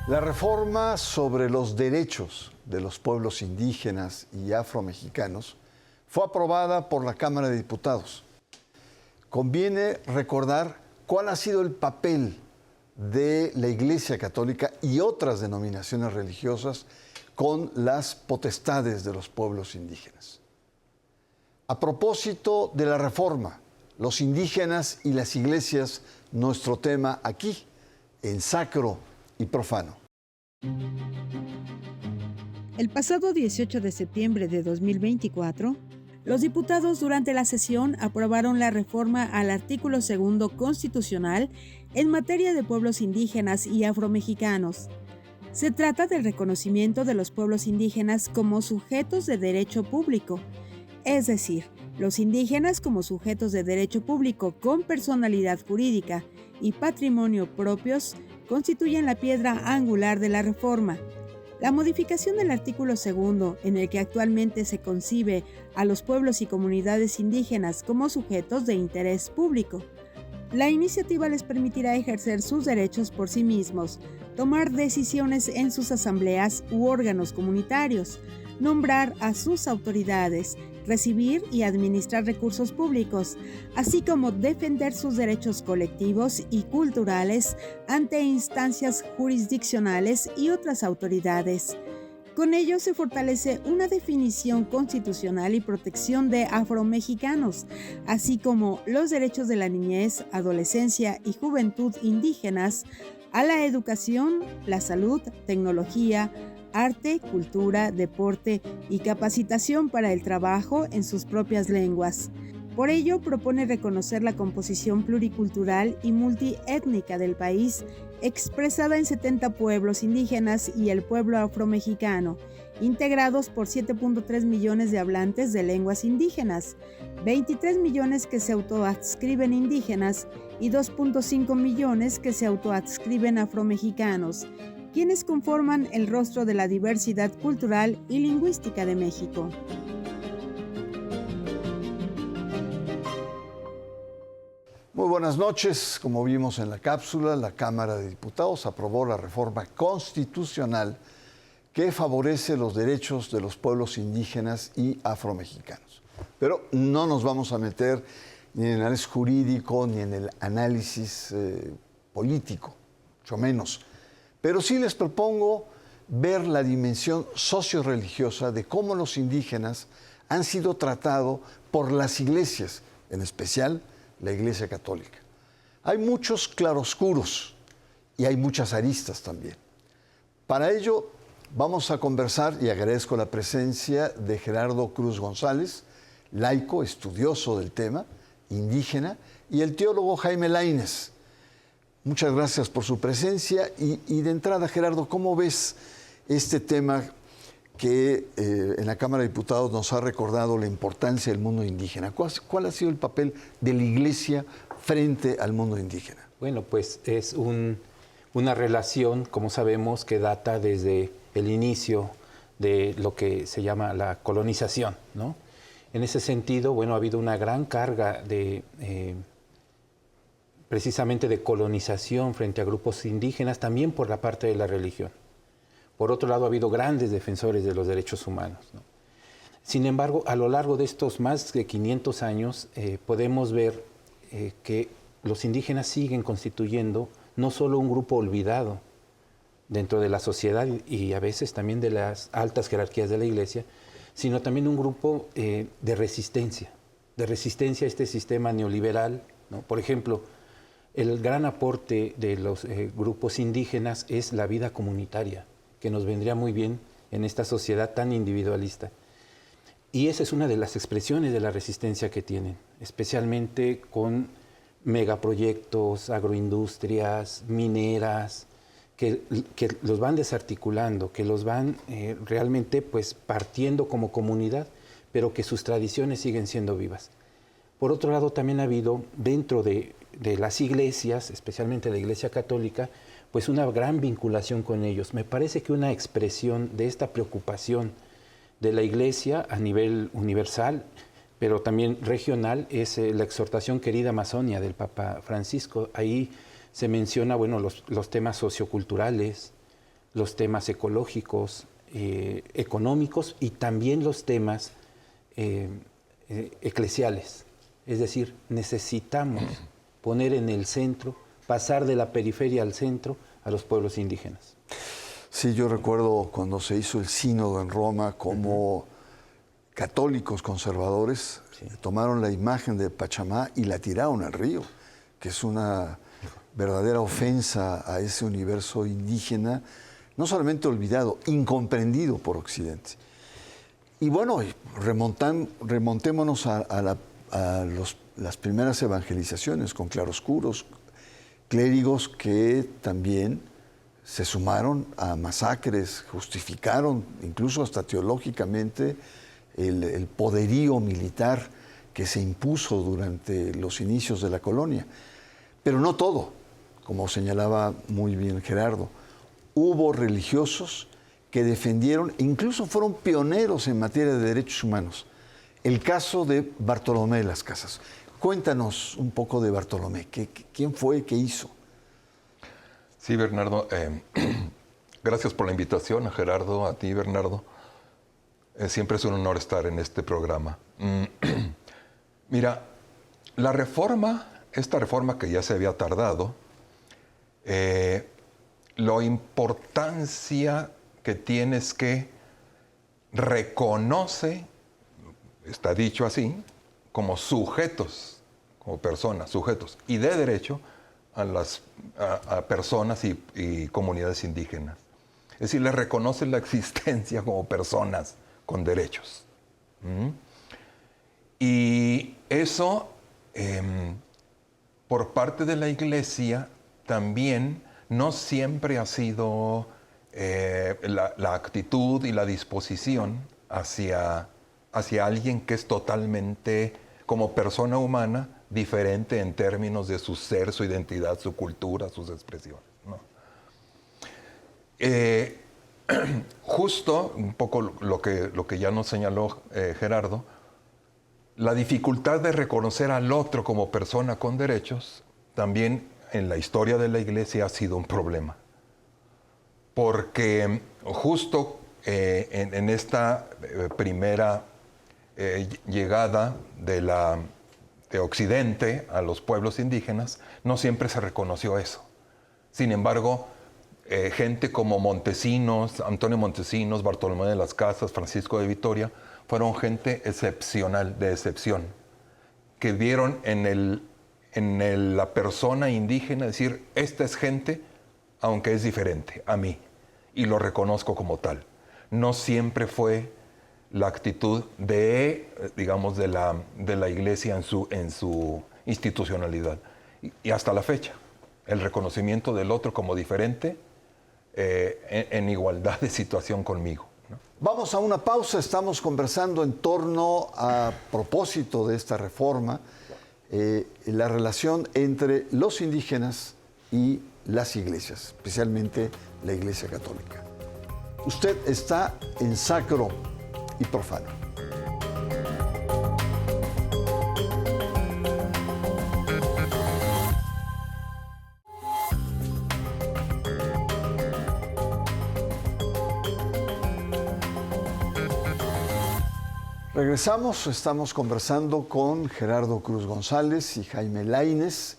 La reforma sobre los derechos de los pueblos indígenas y afromexicanos fue aprobada por la Cámara de Diputados. Conviene recordar cuál ha sido el papel de la Iglesia Católica y otras denominaciones religiosas con las potestades de los pueblos indígenas. A propósito de la reforma, los indígenas y las iglesias, nuestro tema aquí, en Sacro y Profano. El pasado 18 de septiembre de 2024, los diputados durante la sesión aprobaron la reforma al artículo 2 constitucional en materia de pueblos indígenas y afromexicanos. Se trata del reconocimiento de los pueblos indígenas como sujetos de derecho público, es decir, los indígenas como sujetos de derecho público con personalidad jurídica y patrimonio propios constituyen la piedra angular de la reforma. La modificación del artículo 2, en el que actualmente se concibe a los pueblos y comunidades indígenas como sujetos de interés público. La iniciativa les permitirá ejercer sus derechos por sí mismos, tomar decisiones en sus asambleas u órganos comunitarios, nombrar a sus autoridades, recibir y administrar recursos públicos, así como defender sus derechos colectivos y culturales ante instancias jurisdiccionales y otras autoridades. Con ello se fortalece una definición constitucional y protección de afromexicanos, así como los derechos de la niñez, adolescencia y juventud indígenas a la educación, la salud, tecnología, arte, cultura, deporte y capacitación para el trabajo en sus propias lenguas. Por ello, propone reconocer la composición pluricultural y multiétnica del país, expresada en 70 pueblos indígenas y el pueblo afromexicano, integrados por 7.3 millones de hablantes de lenguas indígenas, 23 millones que se autoadscriben indígenas y 2.5 millones que se autoadscriben afromexicanos, quienes conforman el rostro de la diversidad cultural y lingüística de México. Muy buenas noches. Como vimos en la cápsula, la Cámara de Diputados aprobó la reforma constitucional que favorece los derechos de los pueblos indígenas y afromexicanos. Pero no nos vamos a meter ni en el análisis jurídico ni en el análisis político, mucho menos. Pero sí les propongo ver la dimensión socio-religiosa de cómo los indígenas han sido tratados por las iglesias, en especial la Iglesia Católica. Hay muchos claroscuros y hay muchas aristas también. Para ello vamos a conversar, y agradezco la presencia de Gerardo Cruz González, laico, estudioso del tema, indígena, y el teólogo Jaime Laínez. Muchas gracias por su presencia y de entrada, Gerardo, ¿cómo ves este tema que en la Cámara de Diputados nos ha recordado la importancia del mundo indígena? ¿Cuál ha sido el papel de la Iglesia frente al mundo indígena? Bueno, pues es una relación, como sabemos, que data desde el inicio de lo que se llama la colonización, ¿no? En ese sentido, bueno, ha habido una gran carga de precisamente de colonización frente a grupos indígenas, también por la parte de la religión. Por otro lado, ha habido grandes defensores de los derechos humanos, ¿no? Sin embargo, a lo largo de estos más de 500 años, podemos ver que los indígenas siguen constituyendo no solo un grupo olvidado dentro de la sociedad y a veces también de las altas jerarquías de la Iglesia, sino también un grupo de resistencia a este sistema neoliberal, ¿no? Por ejemplo, el gran aporte de los grupos indígenas es la vida comunitaria, que nos vendría muy bien en esta sociedad tan individualista. Y esa es una de las expresiones de la resistencia que tienen, especialmente con megaproyectos, agroindustrias, mineras, que los van desarticulando, que los van realmente pues partiendo como comunidad, pero que sus tradiciones siguen siendo vivas. Por otro lado, también ha habido dentro de las iglesias, especialmente la Iglesia Católica, pues una gran vinculación con ellos. Me parece que una expresión de esta preocupación de la Iglesia a nivel universal, pero también regional, es la exhortación Querida Amazonia del Papa Francisco. Ahí se menciona, bueno, los temas socioculturales, los temas ecológicos, económicos y también los temas eclesiales. Es decir, necesitamos poner en el centro, pasar de la periferia al centro a los pueblos indígenas. Sí, yo recuerdo cuando se hizo el sínodo en Roma, como católicos conservadores tomaron la imagen de Pachamá y la tiraron al río, que es una verdadera ofensa a ese universo indígena, no solamente olvidado, incomprendido por Occidente. Y bueno, remontémonos a las primeras evangelizaciones con claroscuros, clérigos que también se sumaron a masacres, justificaron incluso hasta teológicamente el poderío militar que se impuso durante los inicios de la colonia. Pero no todo, como señalaba muy bien Gerardo. Hubo religiosos que defendieron, e incluso fueron pioneros en materia de derechos humanos. El caso de Bartolomé de las Casas. Cuéntanos un poco de Bartolomé. ¿Quién fue? ¿Qué hizo? Sí, Bernardo. Gracias por la invitación, a Gerardo, a ti, Bernardo. Siempre es un honor estar en este programa. Mira, esta reforma que ya se había tardado, la importancia que tiene es que reconoce, está dicho así, como sujetos, como personas, sujetos, y de derecho a personas y comunidades indígenas. Es decir, les reconoce la existencia como personas con derechos. Y eso, por parte de la Iglesia, también no siempre ha sido la actitud y la disposición hacia alguien que es totalmente, como persona humana, diferente en términos de su ser, su identidad, su cultura, sus expresiones, ¿no? Justo, un poco lo que ya nos señaló Gerardo, la dificultad de reconocer al otro como persona con derechos, también en la historia de la Iglesia ha sido un problema. Porque justo en esta primera llegada de Occidente a los pueblos indígenas, no siempre se reconoció eso. Sin embargo, gente como Montesinos, Antonio Montesinos, Bartolomé de las Casas, Francisco de Vitoria, fueron gente excepcional, de excepción, que vieron en la persona indígena decir, esta es gente, aunque es diferente a mí, y lo reconozco como tal. No siempre fue la actitud digamos, de la Iglesia en su institucionalidad. Y hasta la fecha, el reconocimiento del otro como diferente en igualdad de situación conmigo, ¿no? Vamos a una pausa. Estamos conversando en torno a propósito de esta reforma, la relación entre los indígenas y las iglesias, especialmente la Iglesia Católica. Usted está en Sacro y Profano. Regresamos, estamos conversando con Gerardo Cruz González y Jaime Laínez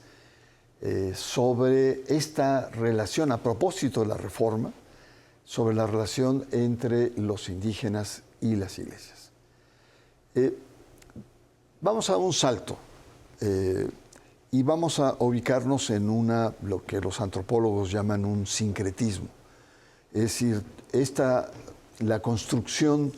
sobre esta relación, a propósito de la reforma, sobre la relación entre los indígenas y las iglesias. Vamos a un salto y vamos a ubicarnos en lo que los antropólogos llaman un sincretismo. Es decir, la construcción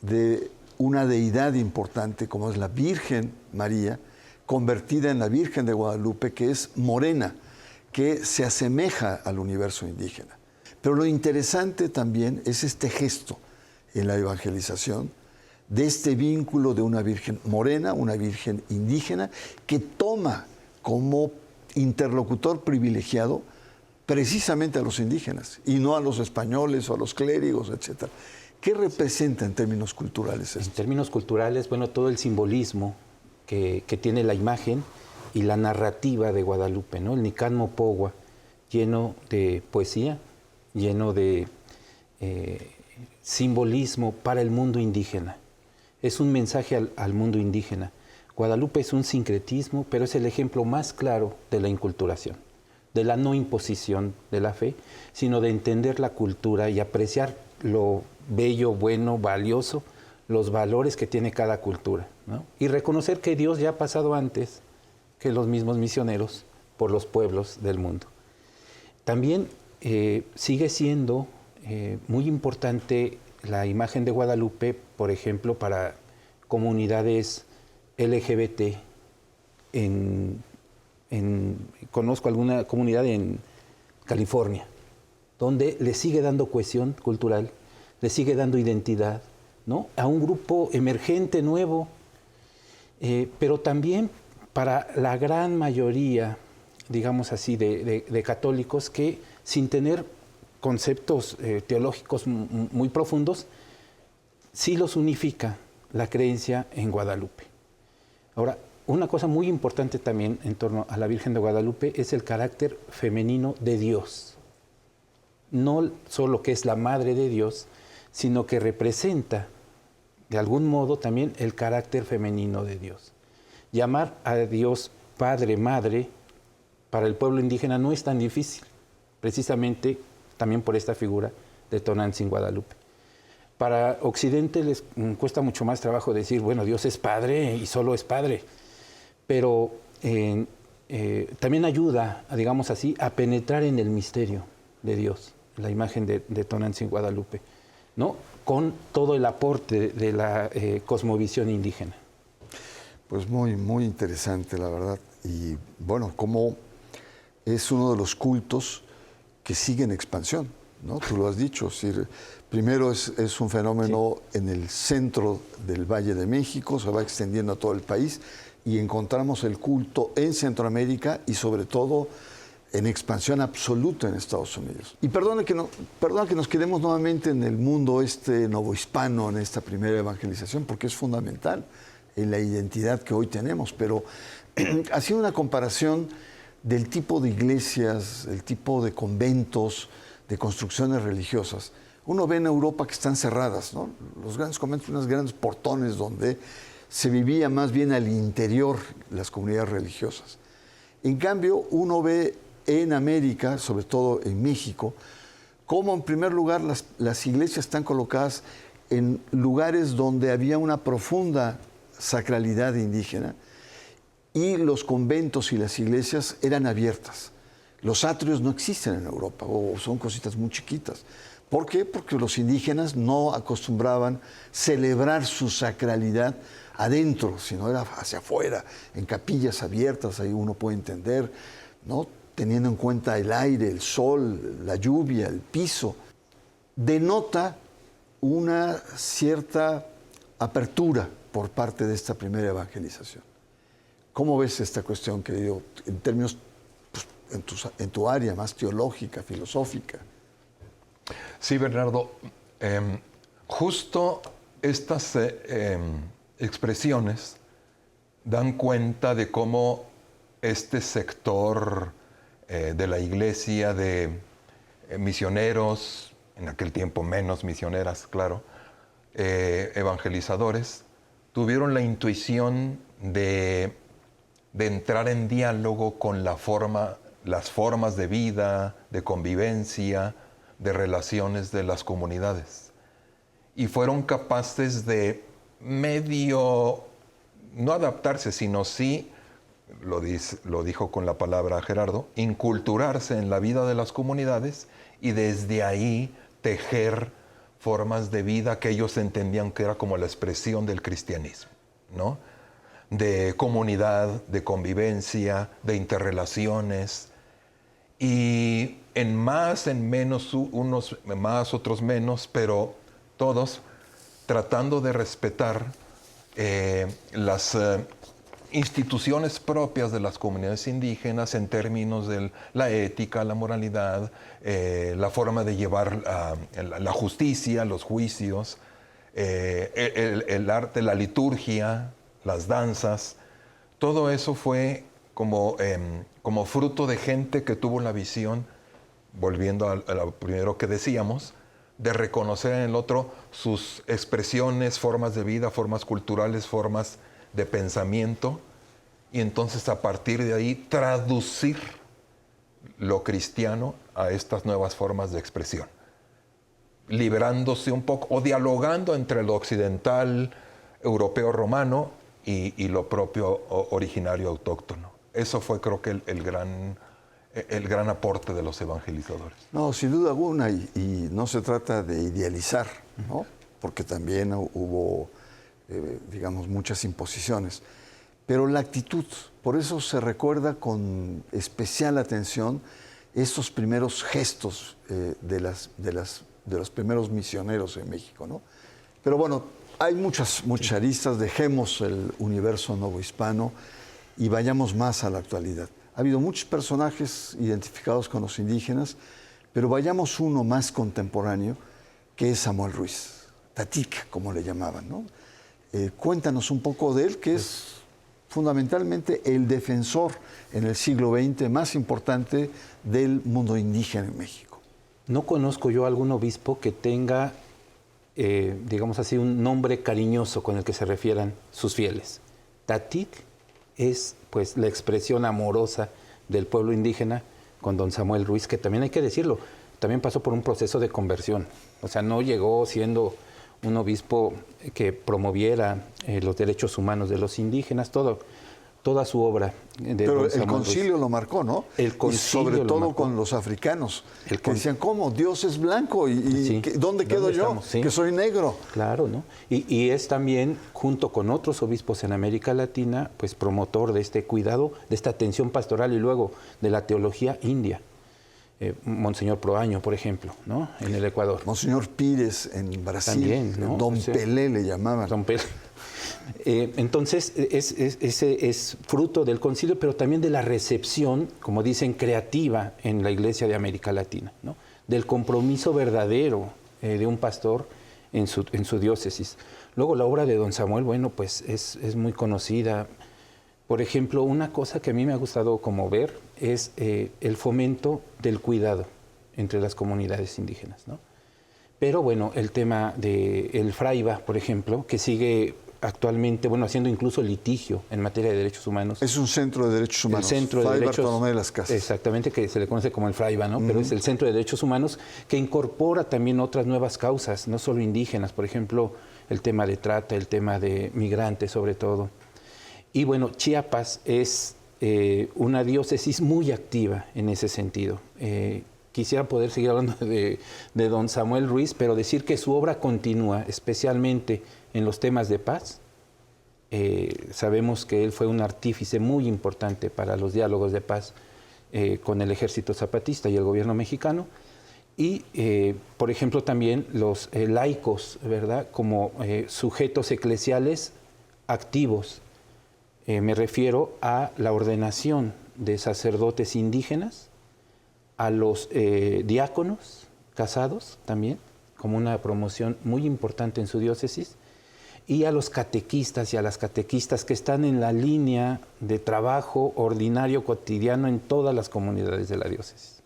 de una deidad importante como es la Virgen María, convertida en la Virgen de Guadalupe, que es morena, que se asemeja al universo indígena. Pero lo interesante también es este gesto en la evangelización de este vínculo de una Virgen morena, una Virgen indígena, que toma como interlocutor privilegiado precisamente a los indígenas y no a los españoles o a los clérigos, etc. ¿Qué representa en términos culturales esto? En términos culturales, bueno, todo el simbolismo que tiene la imagen y la narrativa de Guadalupe, ¿no? El Nicán Mopogua, lleno de poesía lleno de simbolismo para el mundo indígena. Es un mensaje al mundo indígena. Guadalupe es un sincretismo, pero es el ejemplo más claro de la inculturación, de la no imposición de la fe, sino de entender la cultura y apreciar lo bello, bueno, valioso, los valores que tiene cada cultura, ¿no? Y reconocer que Dios ya ha pasado antes que los mismos misioneros por los pueblos del mundo. También sigue siendo muy importante la imagen de Guadalupe, por ejemplo, para comunidades LGBT. Conozco alguna comunidad en California, donde le sigue dando cohesión cultural, le sigue dando identidad, ¿no?, a un grupo emergente nuevo, pero también para la gran mayoría, digamos así, de católicos que, sin tener conceptos teológicos muy profundos, sí los unifica la creencia en Guadalupe. Ahora, una cosa muy importante también en torno a la Virgen de Guadalupe es el carácter femenino de Dios. No solo que es la Madre de Dios, sino que representa de algún modo también el carácter femenino de Dios. Llamar a Dios Padre, Madre, para el pueblo indígena no es tan difícil, precisamente también por esta figura de Tonantzin Guadalupe. Para Occidente les cuesta mucho más trabajo decir, bueno, Dios es Padre y solo es Padre, pero también ayuda, digamos así, a penetrar en el misterio de Dios, la imagen de Tonantzin Guadalupe, ¿no?, con todo el aporte de la cosmovisión indígena. Pues muy, muy interesante, la verdad. Y bueno, como es uno de los cultos que sigue en expansión, ¿no? Tú lo has dicho, es decir, primero es un fenómeno en el centro del Valle de México, se va extendiendo a todo el país y encontramos el culto en Centroamérica y sobre todo en expansión absoluta en Estados Unidos. Y perdona que nos quedemos nuevamente en el mundo novohispano, en esta primera evangelización, porque es fundamental en la identidad que hoy tenemos, pero haciendo una comparación del tipo de iglesias, el tipo de conventos, de construcciones religiosas, uno ve en Europa que están cerradas, ¿no? Los grandes conventos, unos grandes portones donde se vivía más bien al interior las comunidades religiosas. En cambio, uno ve en América, sobre todo en México, cómo en primer lugar las iglesias están colocadas en lugares donde había una profunda sacralidad indígena y los conventos y las iglesias eran abiertas. Los atrios no existen en Europa o son cositas muy chiquitas. ¿Por qué? Porque los indígenas no acostumbraban celebrar su sacralidad adentro, sino era hacia afuera, en capillas abiertas, ahí uno puede entender, ¿no?, teniendo en cuenta el aire, el sol, la lluvia, el piso. Denota una cierta apertura por parte de esta primera evangelización. ¿Cómo ves esta cuestión, querido, en términos, pues, en tu área más teológica, filosófica? Sí, Bernardo, justo estas expresiones dan cuenta de cómo este sector de la iglesia, de misioneros, en aquel tiempo menos misioneras, claro, evangelizadores, tuvieron la intuición de entrar en diálogo con las formas de vida, de convivencia, de relaciones de las comunidades. Y fueron capaces de medio, no adaptarse, sino sí, lo dijo con la palabra Gerardo, inculturarse en la vida de las comunidades y desde ahí tejer formas de vida que ellos entendían que era como la expresión del cristianismo, ¿no? De comunidad, de convivencia, de interrelaciones. Y en más, en menos, unos más, otros menos, pero todos tratando de respetar las instituciones propias de las comunidades indígenas en términos de la ética, la moralidad, la forma de llevar la justicia, los juicios, el arte, la liturgia, las danzas. Todo eso fue como fruto de gente que tuvo la visión volviendo a lo primero que decíamos, de reconocer en el otro sus expresiones, formas de vida, formas culturales, formas de pensamiento, y entonces a partir de ahí traducir lo cristiano a estas nuevas formas de expresión, liberándose un poco o dialogando entre lo occidental, europeo, romano y lo propio originario autóctono. Eso fue, creo que, el gran aporte de los evangelizadores. No, sin duda alguna, y no se trata de idealizar, ¿no? Porque también hubo, digamos, muchas imposiciones. Pero la actitud, por eso se recuerda con especial atención estos primeros gestos de los primeros misioneros en México, ¿no? Pero bueno, hay muchas aristas, dejemos el universo novohispano y vayamos más a la actualidad. Ha habido muchos personajes identificados con los indígenas, pero vayamos uno más contemporáneo, que es Samuel Ruiz, Tatic, como le llamaban, ¿no? Cuéntanos un poco de él, que es fundamentalmente el defensor en el siglo XX más importante del mundo indígena en México. No conozco yo algún obispo que tenga, digamos así, un nombre cariñoso con el que se refieran sus fieles. Tatic es pues la expresión amorosa del pueblo indígena con don Samuel Ruiz, que también hay que decirlo, también pasó por un proceso de conversión. O sea, no llegó siendo un obispo que promoviera los derechos humanos de los indígenas, toda su obra. Pero el concilio lo marcó, ¿no? El concilio y sobre todo con los africanos, que decían, ¿cómo? Dios es blanco, ¿y sí. ¿Dónde quedo yo? Sí. Que soy negro. Claro, ¿no? Y es también, junto con otros obispos en América Latina, pues promotor de este cuidado, de esta atención pastoral y luego de la teología india. Monseñor Proaño, por ejemplo, ¿no? En el Ecuador. Monseñor Pires en Brasil, también, ¿no? Don Pelé le llamaban. Don Pelé. Entonces, es fruto del concilio, pero también de la recepción, como dicen, creativa en la Iglesia de América Latina, ¿no? Del compromiso verdadero de un pastor en su diócesis. Luego, la obra de don Samuel, bueno, pues es muy conocida. Por ejemplo, una cosa que a mí me ha gustado como ver es el fomento del cuidado entre las comunidades indígenas, ¿no? Pero bueno, el tema del Fraiba, por ejemplo, que sigue actualmente, bueno, haciendo incluso litigio en materia de derechos humanos. Es un centro de derechos humanos. El centro de derechos, Bartolomé de las Casas. Exactamente, que se le conoce como el Fraiba, ¿no? Pero es el centro de derechos humanos que incorpora también otras nuevas causas, no solo indígenas, por ejemplo, el tema de trata, el tema de migrantes sobre todo. Y bueno, Chiapas es una diócesis muy activa en ese sentido. Quisiera poder seguir hablando de don Samuel Ruiz, pero decir que su obra continúa, especialmente en los temas de paz. Sabemos que él fue un artífice muy importante para los diálogos de paz con el ejército zapatista y el gobierno mexicano. Y, por ejemplo, también los laicos, ¿verdad?, como sujetos eclesiales activos. Me refiero a la ordenación de sacerdotes indígenas, a los diáconos casados también, como una promoción muy importante en su diócesis, y a los catequistas y a las catequistas que están en la línea de trabajo ordinario cotidiano en todas las comunidades de la diócesis.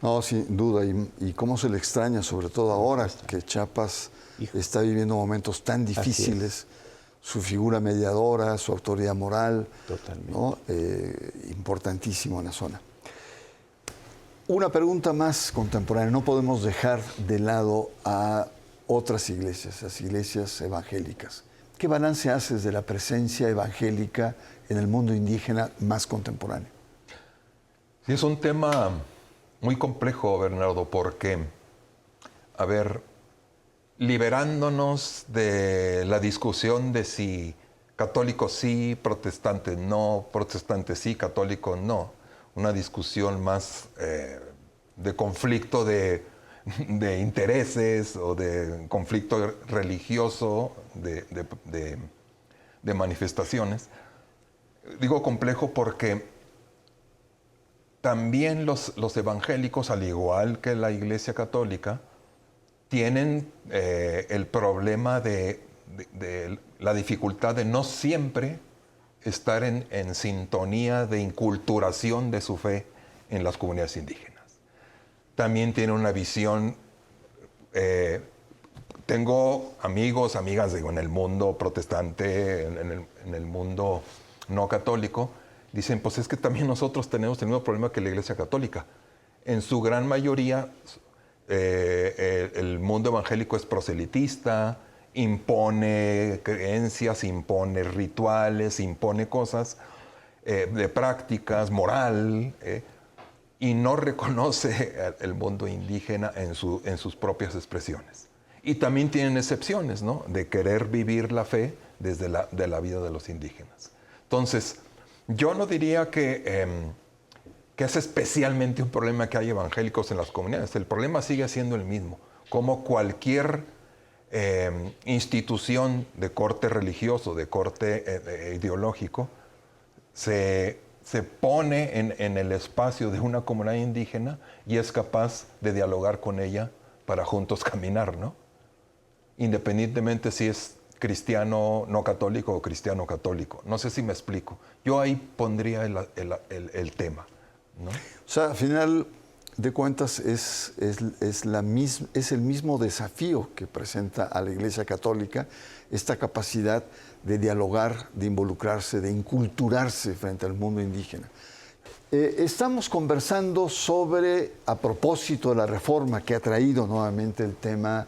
No, sin duda, y cómo se le extraña, sobre todo ahora que Chiapas está viviendo momentos tan difíciles, su figura mediadora, su autoridad moral, ¿no? Importantísimo en la zona. Una pregunta más contemporánea, no podemos dejar de lado a otras iglesias, las iglesias evangélicas. ¿Qué balance haces de la presencia evangélica en el mundo indígena más contemporáneo? Sí, es un tema muy complejo, Bernardo, porque, a ver, liberándonos de la discusión de si católico sí, protestante no, protestante sí, católico no, una discusión más de conflicto de intereses o de conflicto religioso, de manifestaciones. Digo complejo porque también los evangélicos, al igual que la Iglesia Católica, tienen el problema de la dificultad de no siempre estar en sintonía de inculturación de su fe en las comunidades indígenas. también tiene una visión. Tengo amigos, amigas en el mundo protestante, en el mundo no católico, dicen, pues es que también nosotros tenemos el mismo problema que la Iglesia Católica. En su gran mayoría, el mundo evangélico es proselitista, impone creencias, impone rituales, impone cosas de prácticas, moral, y no reconoce el mundo indígena en sus propias expresiones. Y también tienen excepciones, ¿no?, de querer vivir la fe desde de la vida de los indígenas. Entonces, yo no diría que es especialmente un problema que hay evangélicos en las comunidades. El problema sigue siendo el mismo. Como cualquier institución de corte religioso, de corte ideológico, se pone en el espacio de una comunidad indígena y es capaz de dialogar con ella para juntos caminar, ¿no? Independientemente si es cristiano no católico o cristiano católico. No sé si me explico. Yo ahí pondría el tema, ¿no? O sea, al final de cuentas es el mismo desafío que presenta a la Iglesia Católica, esta capacidad de dialogar, de involucrarse, de inculturarse frente al mundo indígena. Estamos conversando sobre, a propósito de la reforma que ha traído nuevamente el tema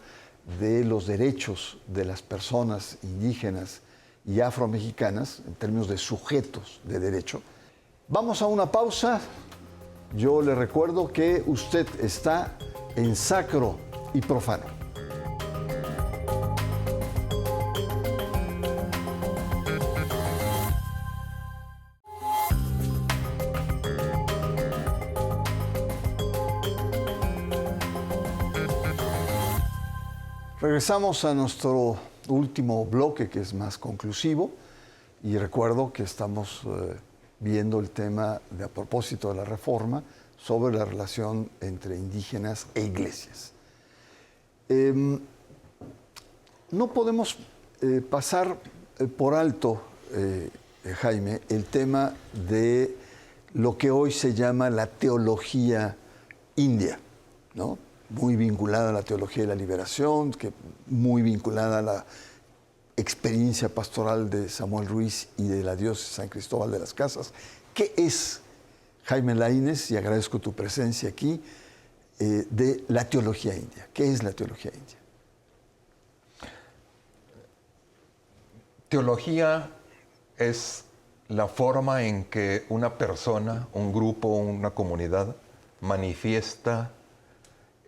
de los derechos de las personas indígenas y afromexicanas, en términos de sujetos de derecho. Vamos a una pausa. Yo le recuerdo que usted está en Sacro y Profano. Regresamos a nuestro último bloque, que es más conclusivo, y recuerdo que estamos viendo el tema de, a propósito de la reforma, sobre la relación entre indígenas e iglesias. No podemos pasar por alto, Jaime, el tema de lo que hoy se llama la teología india, ¿no? Muy vinculada a la teología de la liberación, muy vinculada a la experiencia pastoral de Samuel Ruiz y de la diócesis San Cristóbal de las Casas. ¿Qué es, Jaime Laínez, y agradezco tu presencia aquí, de la teología india? ¿Qué es la teología india? Teología es la forma en que una persona, un grupo, una comunidad manifiesta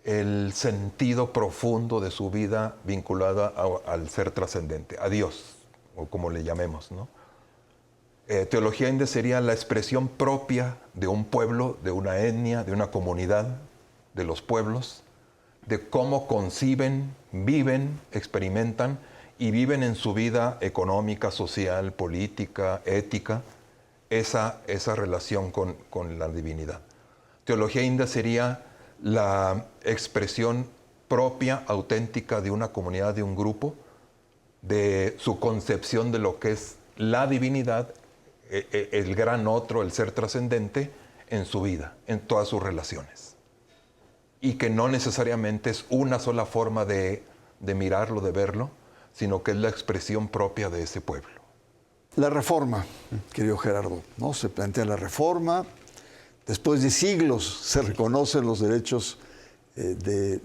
el sentido profundo de su vida vinculada al ser trascendente, a Dios, o como le llamemos, ¿no? Teología india sería la expresión propia de un pueblo, de una etnia, de una comunidad, de los pueblos, de cómo conciben, viven, experimentan y viven en su vida económica, social, política, ética, esa relación con la divinidad. Teología india sería la expresión propia, auténtica de una comunidad, de un grupo, de su concepción de lo que es la divinidad, el gran otro, el ser trascendente, en su vida, en todas sus relaciones. Y que no necesariamente es una sola forma de mirarlo, de verlo, sino que es la expresión propia de ese pueblo. La reforma, querido Gerardo, ¿no? Se plantea la reforma. Después de siglos se reconocen los derechos de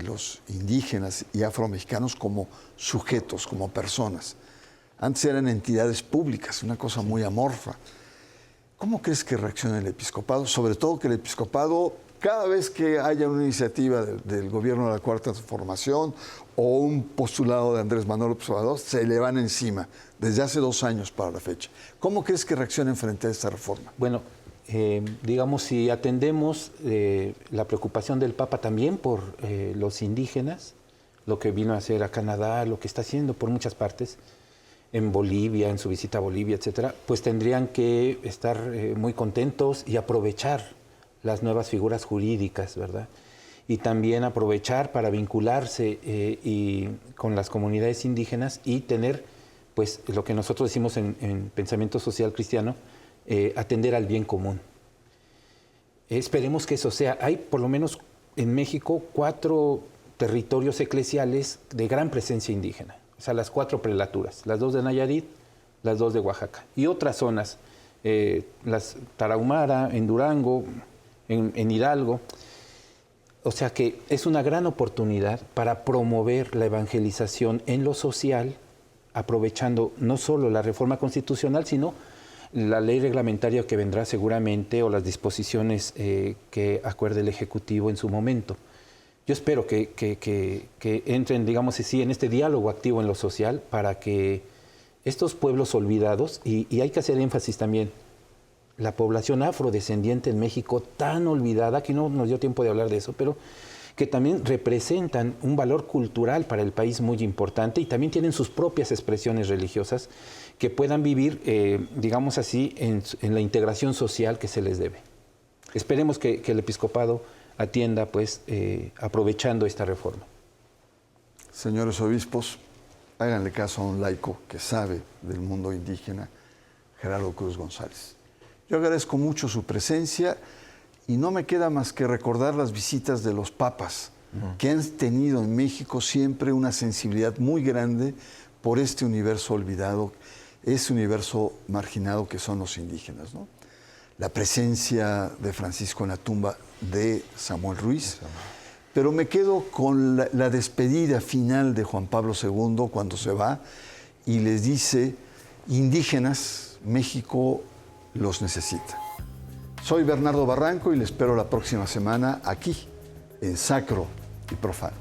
los indígenas y afromexicanos como sujetos, como personas. Antes eran entidades públicas, una cosa muy amorfa. ¿Cómo crees que reacciona el episcopado? Sobre todo que el episcopado, cada vez que haya una iniciativa del gobierno de la Cuarta Transformación o un postulado de Andrés Manuel López Obrador, se le van encima, desde hace 2 años para la fecha. ¿Cómo crees que reaccionen frente a esta reforma? Bueno, digamos, si atendemos la preocupación del Papa también por los indígenas, lo que vino a hacer a Canadá, lo que está haciendo por muchas partes, en Bolivia, en su visita a Bolivia, etcétera, pues tendrían que estar muy contentos y aprovechar las nuevas figuras jurídicas, ¿verdad? Y también aprovechar para vincularse con las comunidades indígenas y tener, pues, lo que nosotros decimos en pensamiento social cristiano, atender al bien común. Esperemos que eso sea. Hay por lo menos en México 4 territorios eclesiales de gran presencia indígena. O sea, las 4 prelaturas, las 2 de Nayarit, las 2 de Oaxaca. Y otras zonas, las Tarahumara, en Durango, en Hidalgo. O sea que es una gran oportunidad para promover la evangelización en lo social, aprovechando no solo la reforma constitucional, sino la ley reglamentaria que vendrá seguramente o las disposiciones que acuerde el Ejecutivo en su momento. Yo espero que entren, digamos así, en este diálogo activo en lo social para que estos pueblos olvidados, y hay que hacer énfasis también, la población afrodescendiente en México tan olvidada, aquí no nos dio tiempo de hablar de eso, pero que también representan un valor cultural para el país muy importante y también tienen sus propias expresiones religiosas que puedan vivir, digamos así, en la integración social que se les debe. Esperemos que el episcopado atienda, pues, aprovechando esta reforma. Señores obispos, háganle caso a un laico que sabe del mundo indígena, Gerardo Cruz González. Yo agradezco mucho su presencia y no me queda más que recordar las visitas de los papas, que han tenido en México siempre una sensibilidad muy grande por este universo olvidado, ese universo marginado que son los indígenas, ¿no? La presencia de Francisco en la tumba de Samuel Ruiz, pero me quedo con la despedida final de Juan Pablo II cuando se va y les dice: indígenas, México los necesita. Soy Bernardo Barranco y les espero la próxima semana aquí, en Sacro y Profano.